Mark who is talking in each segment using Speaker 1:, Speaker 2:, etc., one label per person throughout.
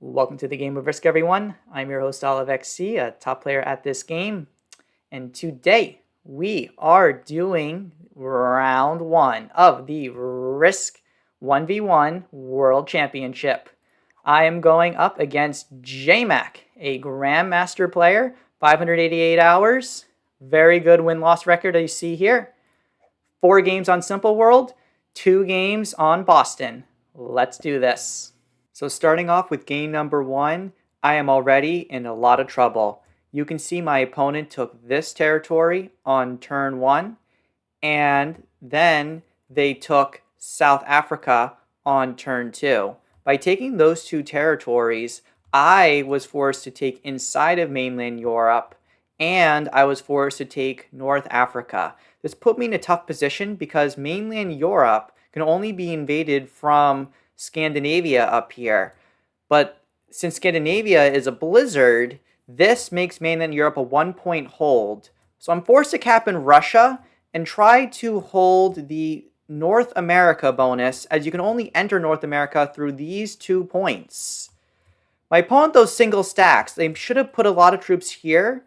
Speaker 1: Welcome to the Game of Risk, everyone. I'm your host, OliveXC, a top player at this game. And today, we are doing round one of the Risk 1v1 World Championship. I am going up against JMac, a Grandmaster player, 588 hours. Very good win-loss record, as you see here. 4 games on Simple World, 2 games on Boston. Let's do this. So starting off with game number 1, I am already in a lot of trouble. You can see my opponent took this territory on turn 1, and then they took South Africa on turn 2. By taking those 2 territories, I was forced to take inside of mainland Europe, and I was forced to take North Africa. This put me in a tough position because mainland Europe can only be invaded from Scandinavia up here. But since Scandinavia is a blizzard, this makes mainland Europe a 1-point hold. So I'm forced to cap in Russia and try to hold the North America bonus, as you can only enter North America through these 2 points. My opponent, those single stacks, they should have put a lot of troops here,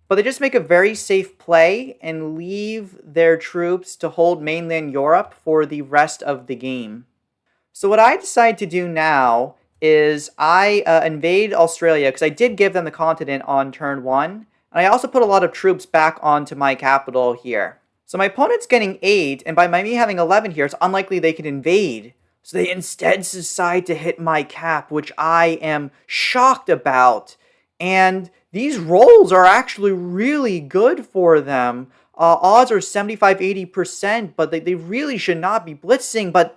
Speaker 1: but they just make a very safe play and leave their troops to hold mainland Europe for the rest of the game. So what I decide to do now is I invade Australia, because I did give them the continent on turn 1. And I also put a lot of troops back onto my capital here. So my opponent's getting 8, and by me having 11 here, it's unlikely they can invade. So they instead decide to hit my cap, which I am shocked about. And these rolls are actually really good for them. Odds are 75-80%, but they really should not be blitzing, but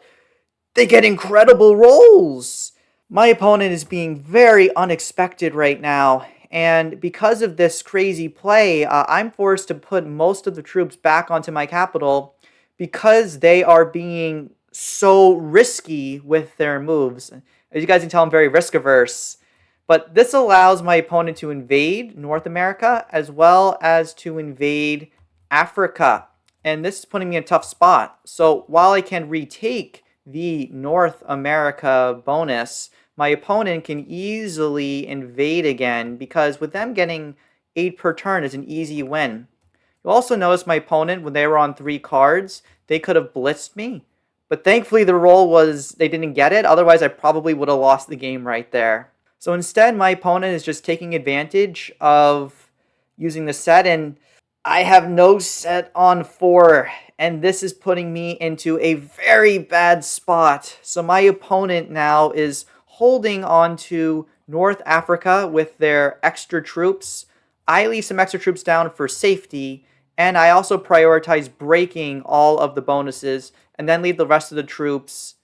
Speaker 1: they get incredible rolls. My opponent is being very unexpected right now, and because of this crazy play, I'm forced to put most of the troops back onto my capital because they are being so risky with their moves. As you guys can tell, I'm very risk averse. But this allows my opponent to invade North America as well as to invade Africa. And this is putting me in a tough spot. So while I can retake the North America bonus, my opponent can easily invade again because with them getting 8 per turn is an easy win. You'll also notice my opponent, when they were on 3 cards, they could have blitzed me. But thankfully the roll was they didn't get it, otherwise I probably would have lost the game right there. So instead my opponent is just taking advantage of using the set, and I have no set on 4, and this is putting me into a very bad spot. So my opponent now is holding on to North Africa with their extra troops. I leave some extra troops down for safety, and I also prioritize breaking all of the bonuses and then leave the rest of the troops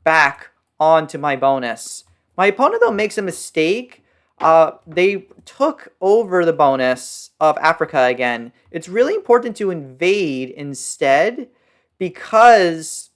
Speaker 1: back onto my bonus. My opponent, though, makes a mistake. They took over the bonus of Africa again. It's really important to invade instead, because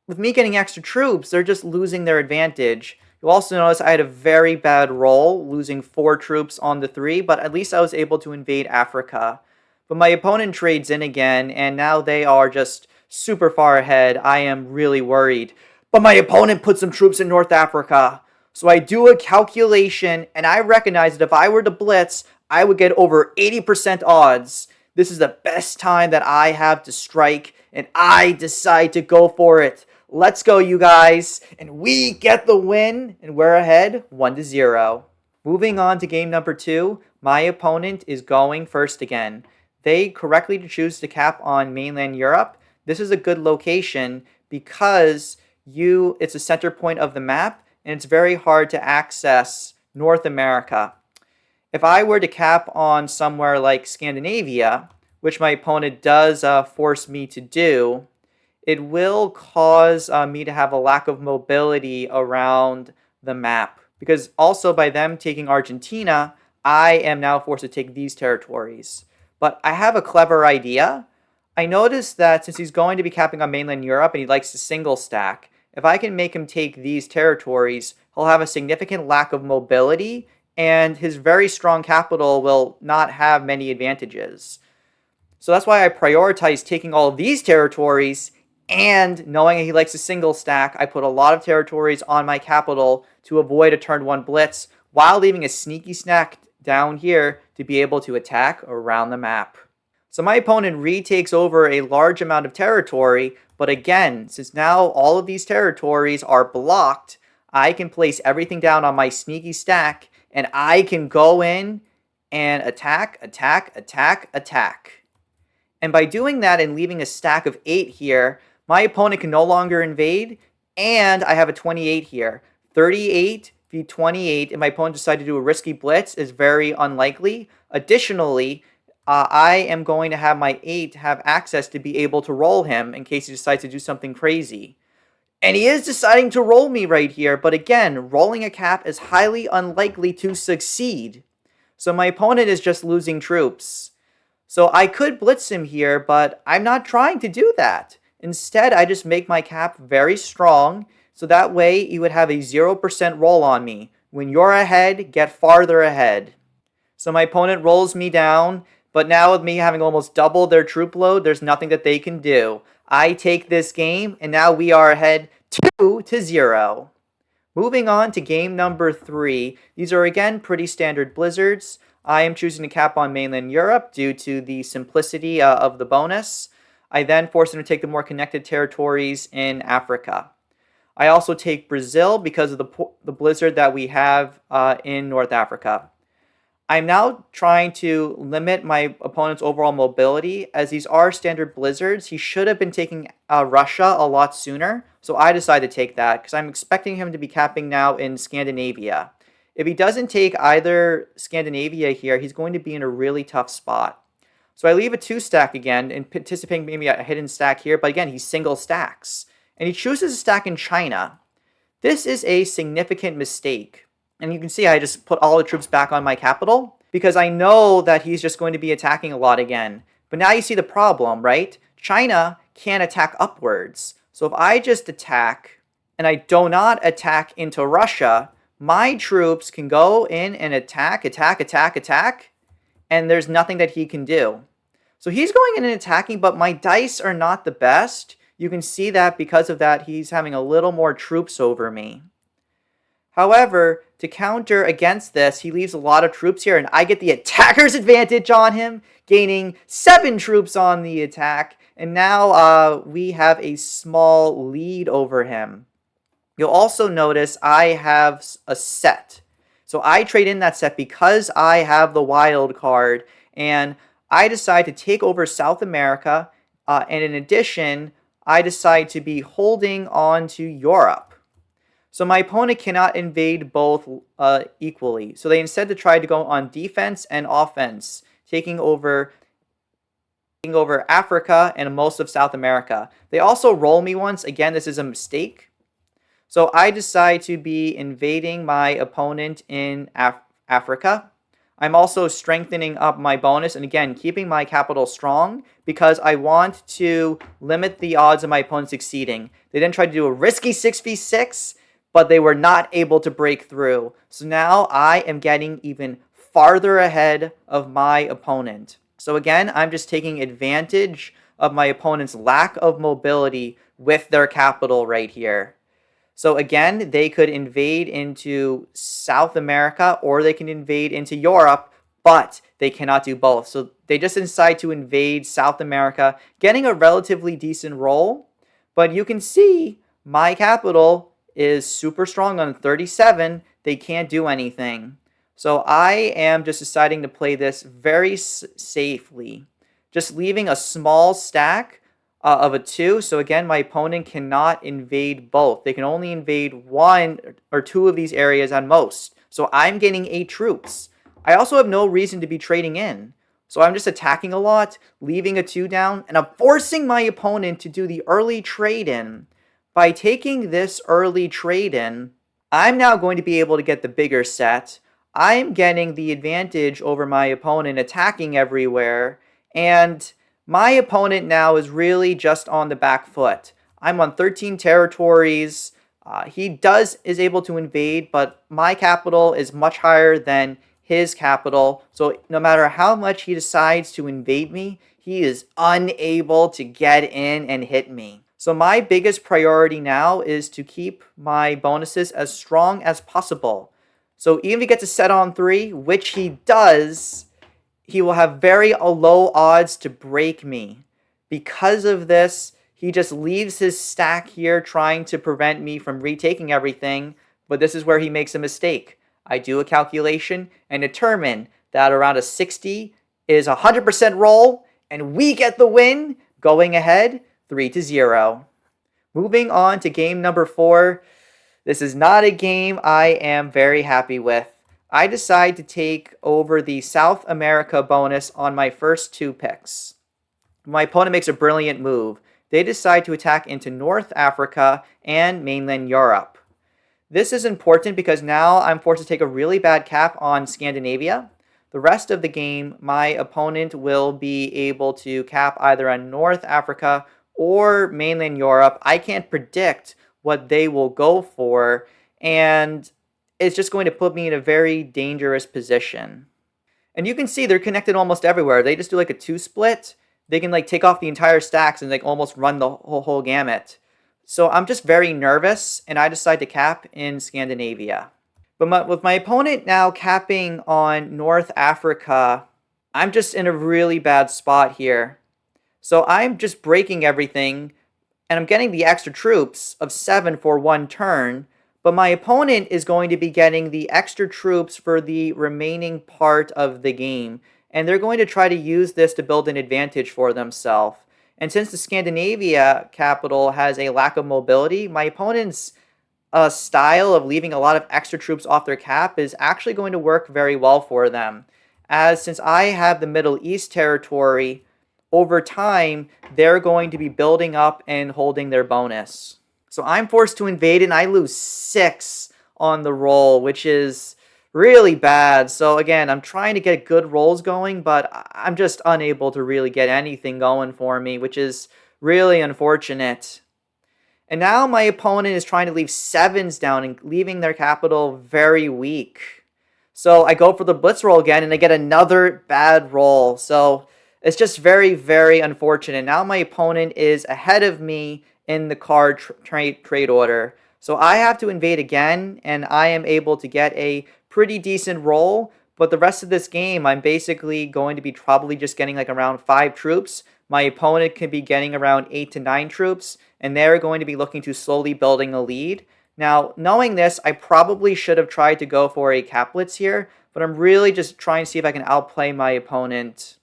Speaker 1: with me getting extra troops, they're just losing their advantage. You'll also notice I had a very bad roll, losing 4 troops on the 3, but at least I was able to invade Africa. But my opponent trades in again, and now they are just super far ahead. I am really worried. But my opponent put some troops in North Africa. So I do a calculation, and I recognize that if I were to blitz, I would get over 80% odds. This is the best time that I have to strike, and I decide to go for it. Let's go, you guys. And we get the win, and we're ahead 1-0. Moving on to game number 2, my opponent is going first again. They correctly choose to cap on mainland Europe. This is a good location because it's a center point of the map, and it's very hard to access North America. If I were to cap on somewhere like Scandinavia, which my opponent does force me to do, it will cause me to have a lack of mobility around the map. Because also by them taking Argentina, I am now forced to take these territories. But I have a clever idea. I noticed that since he's going to be capping on mainland Europe and he likes to single stack, if I can make him take these territories, he'll have a significant lack of mobility, and his very strong capital will not have many advantages. So that's why I prioritize taking all of these territories And knowing he likes a single stack, I put a lot of territories on my capital to avoid a turn 1 blitz while leaving a sneaky stack down here to be able to attack around the map. So my opponent retakes over a large amount of territory, but again, since now all of these territories are blocked, I can place everything down on my sneaky stack, and I can go in and attack, attack, attack, attack. And by doing that and leaving a stack of 8 here, my opponent can no longer invade, and I have a 28 here. 38 v 28, and my opponent decided to do a risky blitz is very unlikely. Additionally, I am going to have my 8 have access to be able to roll him in case he decides to do something crazy. And he is deciding to roll me right here, but again, rolling a cap is highly unlikely to succeed. So my opponent is just losing troops. So I could blitz him here, but I'm not trying to do that. Instead, I just make my cap very strong, so that way you would have a 0% roll on me. When you're ahead, get farther ahead. So my opponent rolls me down, but now with me having almost double their troop load, there's nothing that they can do. I take this game, and now we are ahead 2-0. Moving on to game number 3. These are again pretty standard blizzards. I am choosing to cap on mainland Europe due to the simplicity of the bonus. I then force them to take the more connected territories in Africa. I also take Brazil because of the blizzard that we have in North Africa. I'm now trying to limit my opponent's overall mobility. As these are standard blizzards, he should have been taking Russia a lot sooner. So I decided to take that because I'm expecting him to be capping now in Scandinavia. If he doesn't take either Scandinavia here, he's going to be in a really tough spot. So I leave a 2 stack again, anticipating maybe a hidden stack here, but again, he single stacks. And he chooses a stack in China. This is a significant mistake. And you can see I just put all the troops back on my capital because I know that he's just going to be attacking a lot again. But now you see the problem, right? China can't attack upwards. So if I just attack and I do not attack into Russia, my troops can go in and attack, and there's nothing that he can do. So he's going in and attacking, but my dice are not the best. You can see that because of that, he's having a little more troops over me. However, to counter against this, he leaves a lot of troops here, and I get the attacker's advantage on him, gaining 7 troops on the attack, and now we have a small lead over him. You'll also notice I have a set. So I trade in that set because I have the wild card, and I decide to take over South America, and in addition, I decide to be holding on to Europe. So my opponent cannot invade both equally. So they instead try to go on defense and offense, taking over Africa and most of South America. They also roll me once. Again, this is a mistake. So I decide to be invading my opponent in Africa. I'm also strengthening up my bonus and again, keeping my capital strong because I want to limit the odds of my opponent succeeding. They then tried to do a risky 6v6, but they were not able to break through. So now I am getting even farther ahead of my opponent. So again, I'm just taking advantage of my opponent's lack of mobility with their capital right here. So again, they could invade into South America or they can invade into Europe, but they cannot do both. So they just decide to invade South America, getting a relatively decent roll. But you can see my capital is super strong on 37. They can't do anything. So I am just deciding to play this very safely, just leaving a small stack of a 2. So again, my opponent cannot invade both. They can only invade 1 or 2 of these areas at most. So I'm getting 8 troops. I also have no reason to be trading in. So I'm just attacking a lot, leaving a 2 down, and I'm forcing my opponent to do the early trade-in. By taking this early trade-in, I'm now going to be able to get the bigger set. I'm getting the advantage over my opponent attacking everywhere, and my opponent now is really just on the back foot. I'm on 13 territories. He is able to invade, but my capital is much higher than his capital. So no matter how much he decides to invade me, he is unable to get in and hit me. So my biggest priority now is to keep my bonuses as strong as possible. So even if he gets a set on 3, which he does, he will have very low odds to break me. Because of this, he just leaves his stack here trying to prevent me from retaking everything, but this is where he makes a mistake. I do a calculation and determine that around a 60 is a 100% roll, and we get the win, going ahead 3-0. Moving on to game number 4. This is not a game I am very happy with. I decide to take over the South America bonus on my first 2 picks. My opponent makes a brilliant move. They decide to attack into North Africa and mainland Europe. This is important because now I'm forced to take a really bad cap on Scandinavia. The rest of the game, my opponent will be able to cap either on North Africa or mainland Europe. I can't predict what they will go for, and it's just going to put me in a very dangerous position. And you can see they're connected almost everywhere. They just do like a 2-split. They can like take off the entire stacks and like almost run the whole gamut. So I'm just very nervous, and I decide to cap in Scandinavia. But with my opponent now capping on North Africa, I'm just in a really bad spot here. So I'm just breaking everything, and I'm getting the extra troops of 7 for 1 turn, but my opponent is going to be getting the extra troops for the remaining part of the game, and they're going to try to use this to build an advantage for themselves. And since the Scandinavia capital has a lack of mobility, my opponent's style of leaving a lot of extra troops off their cap is actually going to work very well for them. As since I have the Middle East territory, over time, they're going to be building up and holding their bonus. So I'm forced to invade, and I lose 6 on the roll, which is really bad. So again, I'm trying to get good rolls going, but I'm just unable to really get anything going for me, which is really unfortunate. And now my opponent is trying to leave 7s down and leaving their capital very weak. So I go for the blitz roll again, and I get another bad roll. So it's just very, very unfortunate. Now my opponent is ahead of me in the card trade order. So I have to invade again, and I am able to get a pretty decent roll. But the rest of this game, I'm basically going to be probably just getting like around 5 troops. My opponent can be getting around 8 to 9 troops, and they're going to be looking to slowly building a lead. Now, knowing this, I probably should have tried to go for a cap blitz here, but I'm really just trying to see if I can outplay my opponent,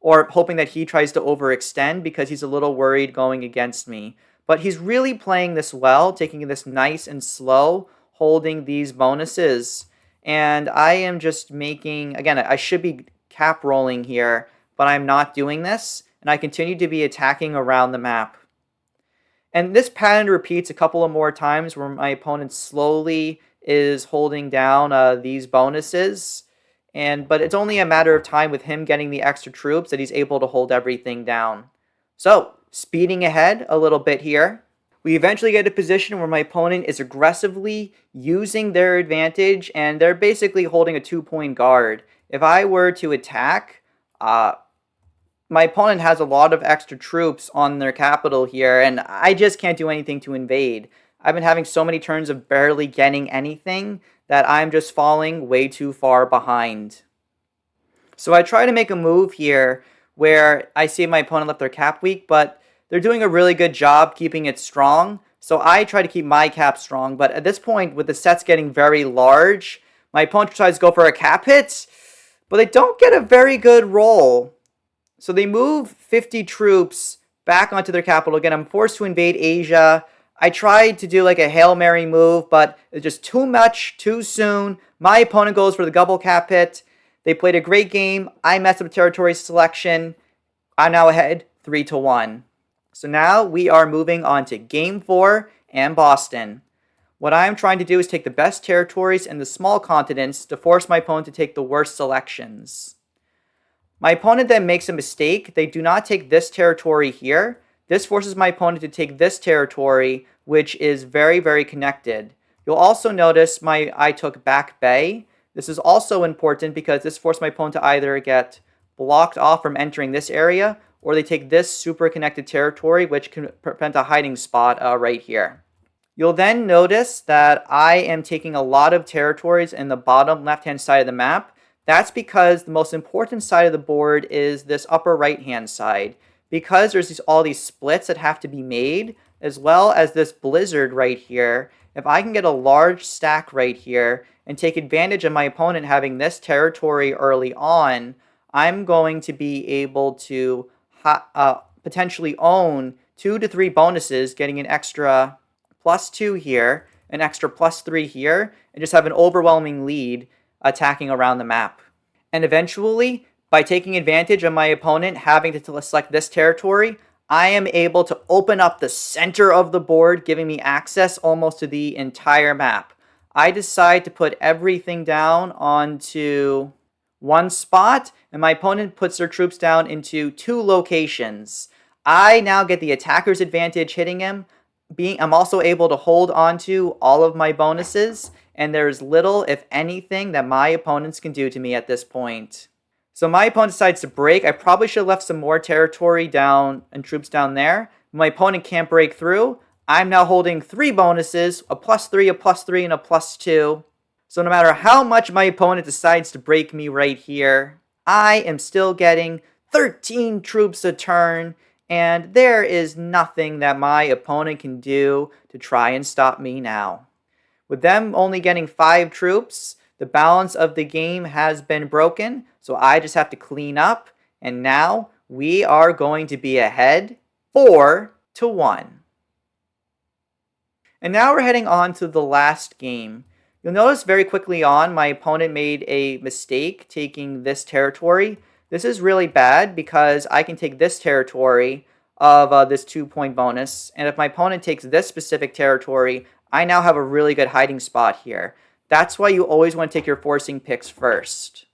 Speaker 1: or hoping that he tries to overextend because he's a little worried going against me. But he's really playing this well, taking this nice and slow, holding these bonuses. And I am just making, again, I should be cap rolling here, but I'm not doing this, and I continue to be attacking around the map. And this pattern repeats a couple of more times where my opponent slowly is holding down these bonuses. But it's only a matter of time with him getting the extra troops that he's able to hold everything down. So, speeding ahead a little bit here, we eventually get a position where my opponent is aggressively using their advantage, and they're basically holding a 2-point guard. If I were to attack, my opponent has a lot of extra troops on their capital here, and I just can't do anything to invade. I've been having so many turns of barely getting anything that I'm just falling way too far behind. So I try to make a move here where I see my opponent left their cap weak, but they're doing a really good job keeping it strong. So I try to keep my cap strong, but at this point, with the sets getting very large, my opponent tries to go for a cap hit, but they don't get a very good roll. So they move 50 troops back onto their capital. Again, I'm forced to invade Asia. I tried to do like a Hail Mary move, but it's just too much, too soon. My opponent goes for the double cap hit. They played a great game. I messed up territory selection. I'm now ahead 3-1. So now we are moving on to Game 4 and Boston. What I'm trying to do is take the best territories and the small continents to force my opponent to take the worst selections. My opponent then makes a mistake. They do not take this territory here. This forces my opponent to take this territory, which is very, very connected. You'll also notice I took Back Bay. This is also important because this forced my opponent to either get blocked off from entering this area, or they take this super connected territory, which can prevent a hiding spot right here. You'll then notice that I am taking a lot of territories in the bottom left-hand side of the map. That's because the most important side of the board is this upper right-hand side. Because there's all these splits that have to be made, as well as this blizzard right here, if I can get a large stack right here and take advantage of my opponent having this territory early on, I'm going to be able to potentially own 2 to 3 bonuses, getting an extra +2 here, an extra +3 here, and just have an overwhelming lead attacking around the map. And eventually, by taking advantage of my opponent having to select this territory, I am able to open up the center of the board, giving me access almost to the entire map. I decide to put everything down onto one spot, and my opponent puts their troops down into 2 locations. I now get the attacker's advantage hitting him. I'm also able to hold on to all of my bonuses, and there's little, if anything, that my opponents can do to me at this point. So my opponent decides to break. I probably should have left some more territory down and troops down there. My opponent can't break through. I'm now holding 3 bonuses, a +3, a +3, and a +2. So no matter how much my opponent decides to break me right here, I am still getting 13 troops a turn, and there is nothing that my opponent can do to try and stop me now. With them only getting 5 troops, the balance of the game has been broken, so I just have to clean up, and now we are going to be ahead 4-1. And now we're heading on to the last game. You'll notice very quickly on, my opponent made a mistake taking this territory. This is really bad because I can take this territory of this 2-point bonus, and if my opponent takes this specific territory, I now have a really good hiding spot here. That's why you always want to take your forcing picks first.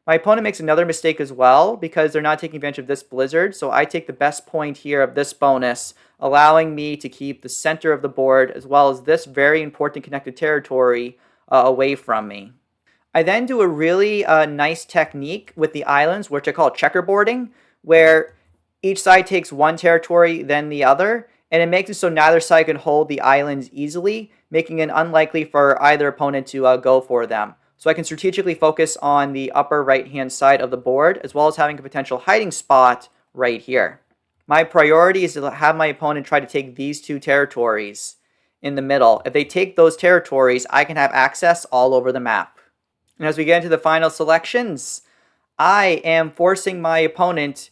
Speaker 1: My opponent makes another mistake as well because they're not taking advantage of this blizzard, so I take the best point here of this bonus, allowing me to keep the center of the board as well as this very important connected territory away from me. I then do a really nice technique with the islands, which I call checkerboarding, where each side takes one territory, then the other, and it makes it so neither side can hold the islands easily, making it unlikely for either opponent to go for them. So I can strategically focus on the upper right-hand side of the board, as well as having a potential hiding spot right here. My priority is to have my opponent try to take these 2 territories in the middle. If they take those territories, I can have access all over the map. And as we get into the final selections, I am forcing my opponent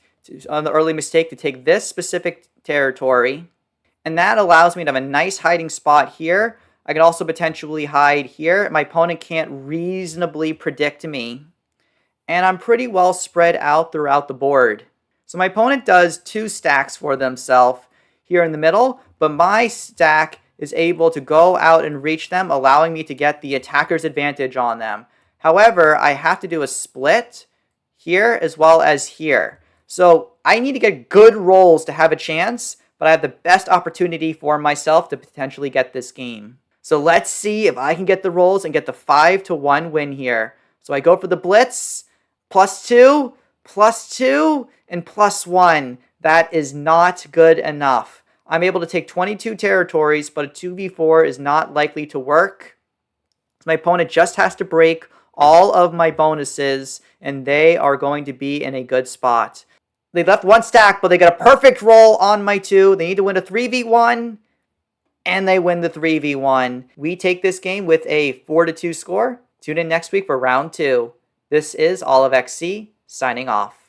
Speaker 1: on the early mistake to take this specific territory, and that allows me to have a nice hiding spot here. I can also potentially hide here. My opponent can't reasonably predict me, and I'm pretty well spread out throughout the board. So my opponent does 2 stacks for themselves here in the middle, but my stack is able to go out and reach them, allowing me to get the attacker's advantage on them. However, I have to do a split here as well as here. So I need to get good rolls to have a chance, but I have the best opportunity for myself to potentially get this game. So let's see if I can get the rolls and get the 5-1 win here. So I go for the blitz, +2, +2, and +1. That is not good enough. I'm able to take 22 territories, but a 2v4 is not likely to work. My opponent just has to break all of my bonuses, and they are going to be in a good spot. They left 1 stack, but they got a perfect roll on my 2. They need to win a 3v1, and they win the 3v1. We take this game with a 4-2 score. Tune in next week for round 2. This is OliveXC signing off.